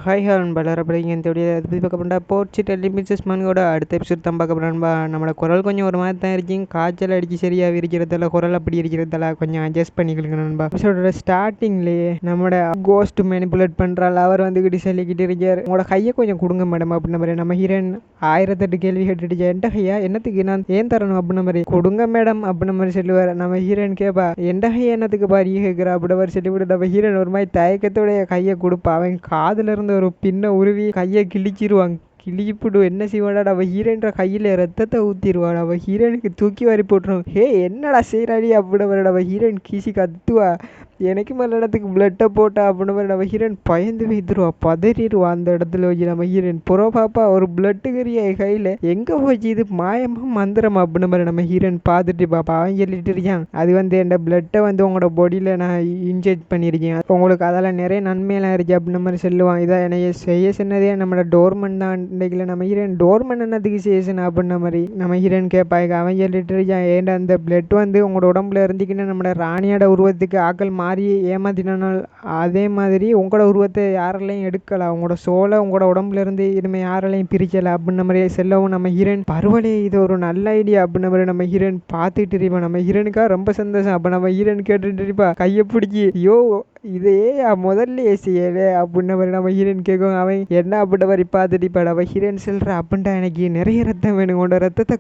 Hi நண்பர்களே, அப்படிங்க இந்த வீடியோ அதை பற்றி பார்க்க போனால் போர்ச்சுட் எலிமிச்சஸ் மன்கோட அடுத்த எபிசோட் தான் பார்க்க போகிறோம்பா. நம்மளோட குரல் கொஞ்சம் ஒரு மாதிரி தான் இருக்குங்க. காய்ச்சல் அடிச்சு சரியாக இருக்கிறதால குரல் அப்படி இருக்கிறதால கொஞ்சம் அட்ஜஸ்ட் பண்ணிக்கலுங்க நண்பா. எபிசோடோட ஸ்டார்டிங்லேயே நம்மளோட கோஸ்ட் மேனிபுலேட் பண்ணுறாள். அவர் வந்துக்கிட்டு சொல்லிக்கிட்டு இருக்கார், உங்களோட கையை கொஞ்சம் கொடுங்க மேடம் அப்படின்ன மாதிரி. நம்ம ஹீரோயின் 1008 கேள்வி கேட்டுட்டு என்ட கையா என்னத்துக்கு நான் ஏன் தரணும் அப்படின்ன மாதிரி, கொடுங்க மேடம் அப்படின்ன மாதிரி சொல்லுவார். நம்ம ஹீரோயின் கேட்பா, என்ட கையை என்னத்துக்கு பாரு கேட்குறா அப்படின்ற மாதிரி சொல்லிவிட்டு நம்ம ஹீரோயின் ஒரு மாதிரி தயக்கத்தோடைய கையை கொடுப்பா. அவன் காதுல இருந்து ஒரு பின்ன உருவி கையை கிழிச்சிருவாங்க. கிழிப்பிடு என்ன செய்வாடா, அவள் ஹீரோயின்ற கையில் ரத்தத்தை ஊற்றிடுவாள். அவள் ஹீரோயினுக்கு தூக்கி வாரி போட்டுருவான். ஹே என்னடா செய்கிறாடி அப்படின்னு அவள் ஹீரோயின் கீசி கத்துவா. எனக்கு மேலே இடத்துக்கு பிளட்டை போட்டா அப்படின்னு மாதிரி நம்ம ஹீரோயின் பயந்து வைத்துருவா, பதறிடுவா. அந்த இடத்துல வச்சு நம்ம ஹீரோயின் புறோ பாப்பா ஒரு பிளட்டு கறியா கையில் எங்கே போச்சு, இது மாயமா மந்திரமா அப்படின்னு மாதிரி நம்ம ஹீரோயின் பார்த்துட்டு பாப்பா. அவன் சொல்லிட்டு இருக்கான், அது வந்து என் பிளட்டை வந்து உங்களோட பாடியில் நான் இன்ஜெக்ட் பண்ணியிருக்கேன், உங்களுக்கு அதெல்லாம் நிறைய நன்மையெல்லாம் இருக்குது அப்படின்ற மாதிரி சொல்லுவான். இதை என்னைய செய்ய சொன்னதே நம்மளோட டோர்மன் தான். இன்றைக்கில் நம்ம ஹீரோயின் டோர்மன் என்னத்துக்கு செய்யணும் அப்படின்ற மாதிரி நம்ம ஹீரோயின் கேட்பாங்க. அவன் சொல்லிட்டு இருக்கான், ஏன்டா அந்த பிளட் வந்து உங்களோட உடம்புல இருந்துக்கின்னு நம்மளோட ராணியோட உருவத்துக்கு ஆக்கள் மாறி ஏமாத்தினால் அதே மாதிரி உங்களோட உருவத்தை யாராலையும் எடுக்கலாம், உங்களோட சோலை உங்களோட உடம்புல இருந்து இனிமே யாராலையும் பிரிக்கல அப்படின்ன மாதிரியே செல்லவும் நம்ம ஹீரோயின் பரவாயில்ல இது ஒரு நல்ல ஐடியா அப்படின்ன மாதிரி நம்ம ஹீரோயின் பார்த்துட்டு இருப்பா. நம்ம ஹீரோனுக்காக ரொம்ப சந்தோஷம். அப்போ நம்ம ஹீரோயின் கேட்டுட்டு இருப்பா, கையை பிடிச்சி யோ இதே முதல்ல ஏசியலே அப்படின்ன மாதிரி நம்ம ஹீரோயின் கேட்கும். அவன் என்ன அப்படின்ற மாதிரி பார்த்துட்டிப்பாடு. அவள் ஹீரோயின் சொல்கிற அப்படின்ட்டா எனக்கு நிறைய ரத்தம் வேணும், உன்னோட ரத்தத்தை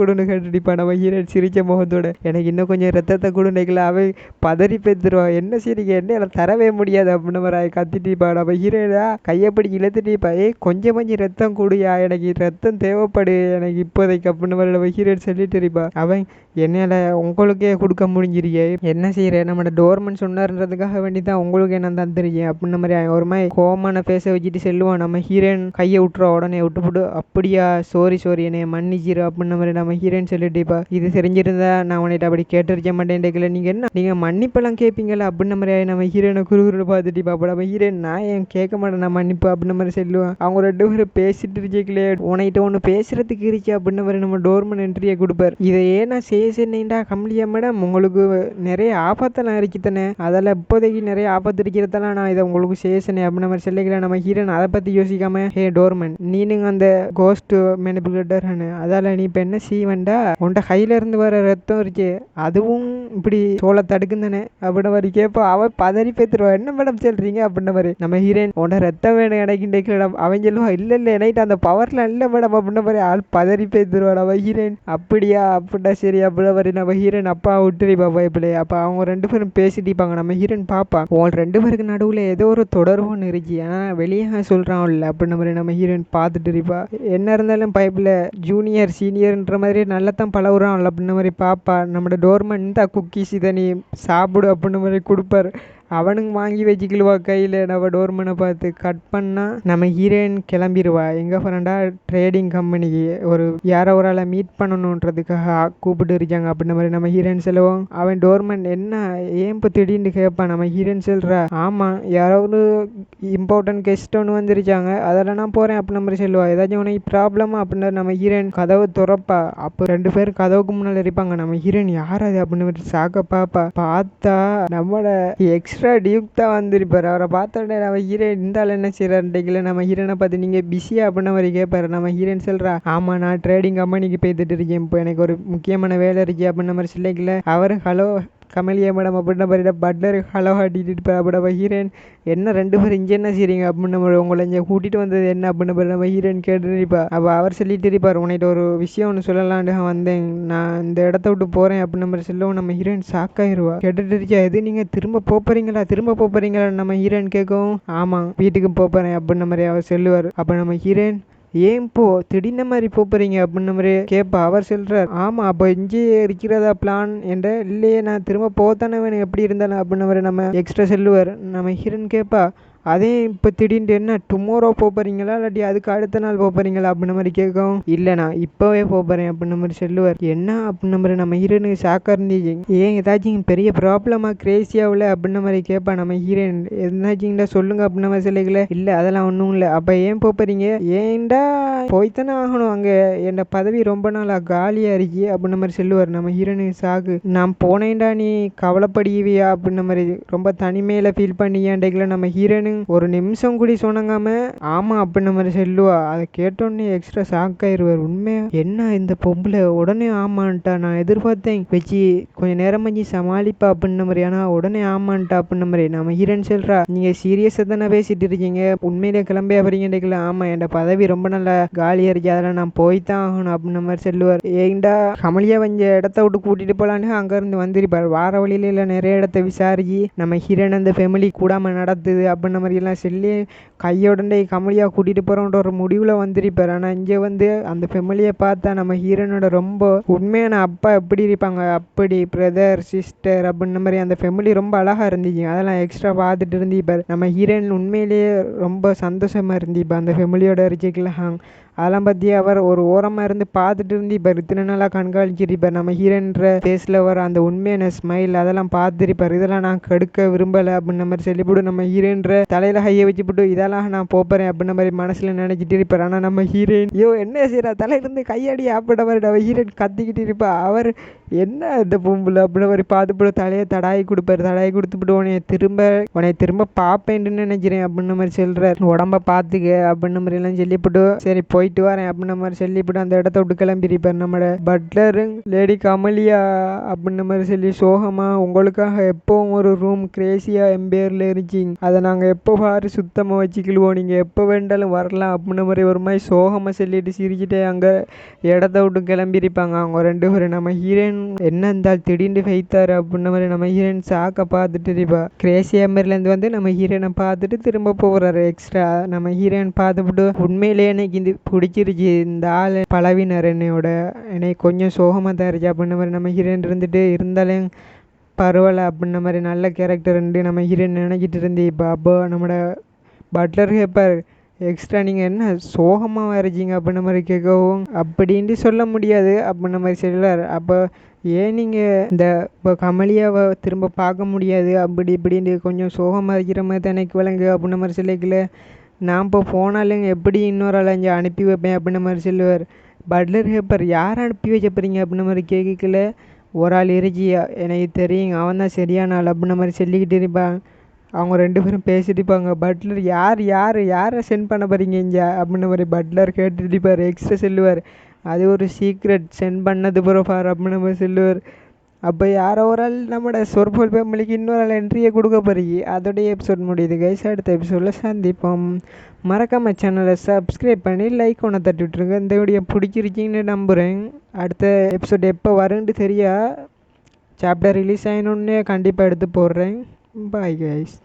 கொடுன்னு கேட்டுட்டிப்பா. நம்ம ஹீரோயின் சிரிச்ச முகத்தோட எனக்கு இன்னும் கொஞ்சம் ரத்தத்தை கொடுக்கல. அவன் பதறி பேத்துருவா, என்ன சரிங்க என்ன தரவே முடியாது அப்படின்ன மாதிரி கத்திட்டிப்பா. நம்ம ஹீரோயினா கையை பிடிச்சி இழுத்துட்டிப்பா, கொஞ்சம் ரத்தம் கொடுயா, எனக்கு ரத்தம் தேவைப்படு எனக்கு இப்போதைக்கு அப்படின்ன மாதிரி நம்ம ஹீரோயின் சொல்லிட்டு இருப்பா. அவன் என்னால் உங்களுக்கே கொடுக்க முடிஞ்சிருக்கே, என்ன செய்கிற நம்மளோட டோர்மன் சொன்னார்ன்றதுக்காக வேண்டி தான் உங்களுக்கு என்ன தந்துருக்கேன் அப்படின்ன மாதிரி ஒரு மாதிரி கோமான பேச வச்சுட்டு செல்லுவான். நம்ம ஹீரோயின் கையை விட்டுருவா, உடனே விட்டுப்புட்டு அப்படியா சாரி என்னை மன்னிச்சிரு அப்படின்ன மாதிரி நம்ம ஹீரோயின் சொல்லிட்டுப்பா. இது தெரிஞ்சிருந்தா நான் உன்னிட்ட அப்படி கேட்டிருக்க மாட்டேன், நீங்கள் என்ன நீங்கள் மன்னிப்பெல்லாம் கேட்பீங்களா அப்படின்ன மாதிரி நம்ம ஹீரோயினை குறுகுறு பார்த்துட்டு பாப்பா. நம்ம ஹீரோயின் நான் ஏன் கேட்க மாட்டேன் நான் மன்னிப்பு அப்படின்ன மாதிரி சொல்லுவான். அவங்க ரெண்டு பேரும் பேசிட்டு இருக்கீங்களே, உன்கிட்ட ஒன்று பேசுறதுக்கு இருக்கு அப்படின்ன மாதிரி நம்ம டோர்மன் என்ட்ரியை கொடுப்பார். இதை ஏன் நான் செய்யண்டா கம்மியா மேடம், உங்களுக்கு நிறைய ஆபத்தெல்லாம் இருக்கு தானே, அதெல்லாம் இப்போதைக்கு நிறைய ஆபத்து இருக்கிறதெல்லாம் நான் இதை உங்களுக்கு செய்யணும் அப்படின்ன மாதிரி சொல்லிக்கல. நம்ம ஹீரோன் அதை பற்றி யோசிக்காம, ஹே டோர்மன் நீனுங்க அந்த கோஸ்ட் மேனிபுலேட்டர் அதால நீ இப்போ என்ன செய்வேண்டா, உன்ட கையில இருந்து வர ரத்தம் இருக்கு அதுவும் இப்படி சோளை தடுக்கும் தானே அப்படின்ன மாதிரி கேட்போம். அவன் பதறி பேத்துருவா, என்ன மேடம் சொல்றீங்க அப்படின்ன மாதிரி. நம்ம ஹீரோயின் உன்ட ரத்தம் வேணும் எனக்கு அவன் சொல்லுவா, இல்லை என்கிட்ட அந்த பவர்லாம் இல்லை மேடம் அப்படின்ன மாதிரி ஆள் பதறி பேத்துருவா. நம்ம ஹீரோயின் அப்படியா அப்படின்னா சரி அப்படின்ன மாதிரி நம்ம ஹீரோயின் அப்பா விட்டுருப்பா பயப்பிலே. அப்போ அவங்க ரெண்டு பேரும் பேசிட்டிப்பாங்க. நம்ம ஹீரோயின் பாப்பா, உன் ரெண்டு பேருக்கு நடுவில் ஏதோ ஒரு தொடர்பு ஒன்று இருக்கு, ஆனால் வெளியே சொல்கிறான் இல்லை அப்படின்ன மாதிரி நம்ம ஹீரோயின் பார்த்துட்டு இருப்பா. என்ன இருந்தாலும் பைப்பில் ஜூனியர் சீனியர்ன்ற மாதிரி நல்லா தான் பழகுறான் அப்படின்ன மாதிரி பாப்பா. நம்மளோட டோர்மன் தான் குக்கீஸ் இதை நீ சாப்பிடு அப்படின்ன மாதிரி கொடுப்பார். அவனுங்க வாங்கி வச்சுக்கிடுவா கையில். நம்ம டோர்மனை பார்த்து கட் பண்ணால் நம்ம ஹீரோயின் கிளம்பிடுவா. எங்கே போகிறேன்டா ட்ரேடிங் கம்பெனிக்கு ஒரு யாரோ ஒரு ஆளை மீட் பண்ணணுன்றதுக்காக கூப்பிட்டு இருக்காங்க அப்படின்ன மாதிரி நம்ம ஹீரோயின் சொல்லுவோம். அவன் டோர்மன் என்ன ஏன் இப்போ திடீர்னு கேட்பான். நம்ம ஹீரோயின் சொல்கிறா, ஆமாம் யாராவது இம்பார்ட்டன்ட் கெஸ்ட் ஒன்று வந்துருச்சாங்க அதெல்லாம் நான் போகிறேன் அப்படின்ன மாதிரி சொல்லுவா. ஏதாச்சும் உனக்கு ப்ராப்ளமா அப்படின்னா நம்ம ஹீரோயின் கதவை துறப்பா. அப்போ ரெண்டு பேரும் கதவுக்கு முன்னால் இருப்பாங்க. நம்ம ஹீரோயின் யார் அது அப்படின்னு மாதிரி சாக்க பாப்பா. பார்த்தா நம்மளோட எக்ஸ்ட்ரா டியூக் தான் வந்திருப்பார். அவரை பார்த்த உடனே நம்ம ஹீரோயின் இருந்தாலும் என்ன செய்யறாருல நம்ம ஹீரோனை பார்த்து நீங்கள் பிஸியா அப்படின்ன மாதிரி கேட்பாரு. நம்ம ஹீரோயின் சொல்கிறா, ஆமாம் நான் ட்ரேடிங் கம்பெனிக்கு போய்த்துட்டு இருக்கேன், இப்போ எனக்கு ஒரு முக்கியமான வேலை இருக்கு அப்படின்ன மாதிரி சொல்லிக்கல. அவர் ஹலோ கமலியா மேடம் அப்படின்ன மாதிரி பட்லர் ஹலோ ஆட்டிட்டு இருப்பார். அப்போ நம்ம ஹீரோயின் என்ன ரெண்டு பேரும் இங்கே என்ன செய்றீங்க அப்படின்ன மாதிரி, உங்களை இங்கே கூட்டிகிட்டு வந்தது என்ன அப்படின்ன மாதிரி நம்ம ஹீரோயின் கேட்டுருப்பா. அப்போ அவர் சொல்லிட்டு இருப்பார், உன்னிட்ட ஒரு விஷயம் ஒன்று சொல்லலான்ட்டு வந்தேன், நான் இந்த இடத்த விட்டு போகிறேன் அப்படின்ன மாதிரி சொல்லவும் நம்ம ஹீரோயின் ஷாக்காயிருவா. கேட்டுட்டு இருக்கா, எது நீங்கள் திரும்ப போகிறீங்களா நம்ம ஹீரோயின் கேட்கவும், ஆமாம் வீட்டுக்கு போகிறேன் அப்படின்ன மாதிரி அவர் சொல்லுவார். அப்போ நம்ம ஹீரோயின் ஏன் போ திடீர்னு மாதிரி போறீங்க அப்படின்ன மாதிரி கேட்பா. அவர் சொல்றார், ஆமா அப்போ இங்கே இருக்கிறதா பிளான் என்ற, இல்லையே நான் திரும்ப போத்தானே வேணும் எப்படி இருந்தாலும் அப்படின்ன மாதிரி நம்ம எக்ஸ்ட்ரா சொல்லுவார். நம்ம ஹீரோயின் கேட்பா, அதே இப்போ திடீர்னு என்ன டுமாரோ போகிறீங்களா இல்லாட்டி அதுக்கு அடுத்த நாள் போகிறீங்களா அப்படின்ன மாதிரி கேட்கும். இல்லை நான் இப்போவே போகிறேன் அப்படின்ன மாதிரி சொல்லுவார். என்ன அப்படின்ன மாதிரி நம்ம ஹீரோனுக்கு ஷாக்காக இருந்துச்சு. ஏன் ஏதாச்சும் பெரிய ப்ராப்ளமாக கிரேசியாவில் அப்படின்ன மாதிரி கேட்பா. நம்ம ஹீரோயின் எதாச்சுங்களா சொல்லுங்க அப்படின்ன மாதிரி சொல்லிக்கல. இல்லை அதெல்லாம் ஒன்றும் இல்லை. அப்போ ஏன் போகிறீங்க, ஏன்டா போய்த்தானே ஆகணும், அங்கே என் பதவி ரொம்ப நாளாக காலியாக இருக்கு அப்படின்ன மாதிரி சொல்லுவார். நம்ம ஹீரோனுக்கு ஷாக்கு. நான் போனேன்டா நீ கவலைப்படுவியா அப்படின்ன மாதிரி ரொம்ப தனிமையில் ஃபீல் பண்ணியாண்டேக்கல. நம்ம ஹீரோனு ஒரு நிமிஷம் கூடி சொன்னங்காம ஆமா அப்படின்ன மாதிரி சொல்லுவா. அதை கேட்டோடனே எக்ஸ்ட்ரா ஷாக் ஆயிடுவார். உண்மையா என்ன இந்த பொம்பளை உடனே ஆமான்ட்டா, நான் எதிர்பார்த்தேன் வச்சு கொஞ்சம் நேரம் வச்சு சமாளிப்பா அப்படின்ன மாதிரி, ஆனா உடனே ஆமான்ட்டா அப்படின்ன மாதிரி. நம்ம ஹீரோயின் சொல்றா, நீங்க சீரியஸா தானே பேசிட்டு இருக்கீங்க, உண்மையிலே கிளம்பியா போறீங்க? ஆமா, என் பதவி ரொம்ப நல்லா காலியா இருக்கு, அதெல்லாம் நான் போய்தான் ஆகணும் அப்படின்ன மாதிரி சொல்லுவார். ஏண்டா கமலியா வஞ்ச இடத்த விட்டு கூட்டிட்டு போலான்னு அங்க இருந்து வந்திருப்பார். வார வழியில நிறைய இடத்த விசாரிச்சு நம்ம ஹீரோயின் அந்த ஃபேமிலி கூடாம நடத்துது அப்படின்ன மாதிரி எல்லாம் சொல்லி கையோடனே கமலியா கூட்டிட்டு போறோன்ற ஒரு முடிவுல வந்திருப்பார். ஆனா இங்க வந்து அந்த ஃபேமிலியை பார்த்தா நம்ம ஹீரோனோட ரொம்ப உண்மையான அப்பா எப்படி இருப்பாங்க, அப்படி பிரதர் சிஸ்டர் அப்படின்ன மாதிரி அந்த ஃபேமிலி ரொம்ப அழகா இருந்துச்சு. அதெல்லாம் எக்ஸ்ட்ரா பார்த்துட்டு இருந்திருப்பார். நம்ம ஹீரோயின் உண்மையிலேயே ரொம்ப சந்தோஷமா இருந்திருப்பார் அந்த ஃபேமிலியோட இருக்கலாம். அதெல்லாம் பற்றி அவர் ஒரு ஓரமாக இருந்து பார்த்துட்டு இருந்திருப்பார். இத்தனை நாளாக கண்காணிச்சிருப்பார். நம்ம ஹீரோன்ற ஃபேஸில் வர அந்த உண்மையான ஸ்மைல் அதெல்லாம் பார்த்துருப்பார். இதெல்லாம் நான் கெடுக்க விரும்பலை அப்படின்ன மாதிரி சொல்லிவிட்டு நம்ம ஹீரோன்ற தலையில் கையை வச்சுவிட்டு இதெல்லாம் நான் போகிறேன் அப்படின்ன மாதிரி மனசில் நினச்சிட்டு இருப்பார். ஆனால் நம்ம ஹீரோயின் ஐயோ என்ன செய்யறா, தலையிலேருந்து கையடி அப்படின்ற மாதிரி நம்ம ஹீரோயின் கத்திக்கிட்டு இருப்பா. அவர் என்ன இந்த பொம்புல அப்படின்ற மாதிரி பார்த்துப்பட்டு தலையை தடாயி கொடுப்பாரு. தடாயி கொடுத்துட்டு உன்னை திரும்ப பார்ப்பேன்னு நினைக்கிறேன் அப்படின்ன மாதிரி சொல்கிறார். உடம்ப பார்த்துக்க அப்படின்ன மாதிரி எல்லாம் சொல்லிவிட்டு சரி போயிட்டு வரேன் அப்படின்ன மாதிரி சொல்லிவிட்டு அந்த இடத்த விட்டு கிளம்பியிருப்பார். நம்மளோட பட்லரு லேடி கமலியா அப்படின்ன மாதிரி சொல்லி சோகமா, உங்களுக்காக எப்பவும் ஒரு ரூம் கிரேசியா எம்பேர்ல இருந்துச்சிங்க, அதை நாங்கள் எப்போ பாரு சுத்தமாக வச்சுக்கிடுவோம், நீங்கள் எப்போ வேண்டாலும் வரலாம் அப்படின்ன மாதிரி ஒரு மாதிரி சோகமாக சொல்லிட்டு சிரிச்சுட்டே அங்கே இடத்த விட்டு கிளம்பியிருப்பாங்க அவங்க ரெண்டு பேரும். நம்ம ஹீரோயின் என்ன இருந்தால் திடீர்னு வைத்தாரு அப்படின்ன மாதிரி நம்ம ஹீரோயின் சாக்க பார்த்துட்டு இருப்பா. கிரேசி எம்பேர்லேருந்து வந்து நம்ம ஹீரோயினை பார்த்துட்டு திரும்ப போகிறாரு. எக்ஸ்ட்ரா நம்ம ஹீரோயின் பார்த்துவிட்டு உண்மையிலேயே எனக்கு இந்த பிடிச்சிருச்சு, இந்த ஆள் பழவினர் என்னை கொஞ்சம் சோகமாக தான் இருந்துச்சு அப்படின்ன மாதிரி நம்ம ஹீரோயின் இருந்துட்டு இருந்தாலும் பரவாயில்ல அப்படின்ன மாதிரி நல்ல கேரக்டர் நம்ம ஹீரோயின் நினைச்சிட்டு இருந்து. இப்போ அப்போ நம்மளோட பட்லர் கேட்பார், எக்ஸ்ட்ரா நீங்கள் என்ன சோகமாக வரைச்சிங்க அப்படின்ன மாதிரி கேட்கவும், அப்படின்ட்டு சொல்ல முடியாது அப்படின்ன மாதிரி சொல்லுவார். அப்போ ஏன் நீங்கள் இந்த இப்போ கமலியாவை திரும்ப பார்க்க முடியாது அப்படி இப்படின்ட்டு கொஞ்சம் சோகமாக இருக்கிற மாதிரி தான் எனக்கு விளங்கு அப்படின்ன மாதிரி சொல்லிக்கல, நான் இப்போ போனாலும் எப்படி இன்னொரு ஆள் அங்கே அனுப்பி வைப்பேன் அப்படின்ன மாதிரி சொல்லுவார். பட்லர் கேட்பார், யாரை அனுப்பி வைக்க போகிறீங்க அப்படின்ன மாதிரி கேட்கல, ஒரு ஆள் இருக்கியா எனக்கு தெரியும், அவன் தான் சரியான ஆள் அப்படின்ன மாதிரி சொல்லிக்கிட்டு இருப்பான். அவங்க ரெண்டு பேரும் பேசிட்டு இருப்பாங்க. பட்லர் யாரை சென்ட் பண்ண போகிறீங்க இங்கே அப்படின்ன மாதிரி பட்லர் கேட்டுட்டு இருப்பார். எக்ஸ்ட்ரா சொல்லுவார், அது ஒரு சீக்ரெட், சென்ட் பண்ணது ப்ரொஃபார் அப்படின்ன மாதிரி சொல்லுவார். அப்போ யாரோ ஒரு ஆள் நம்மளோட சொற்போல் ஃபேமிலிக்கு இன்னொரு ஆள் என்ட்ரியை கொடுக்க போகிறீங்க. அதோடைய எபிசோட் முடியுது கைஸ். அடுத்த எபிசோடில் சந்திப்போம். மறக்காம சேனலை சப்ஸ்கிரைப் பண்ணி லைக் ஒன்று தட்டி விட்ருங்க. இந்த வீடியோ பிடிச்சிருச்சின்னு நம்புகிறேன். அடுத்த எபிசோட் எப்போ வரும்னு தெரியா, சாப்டர் ரிலீஸ் ஆகினோடனே கண்டிப்பாக எடுத்து போடுறேன். Bye guys.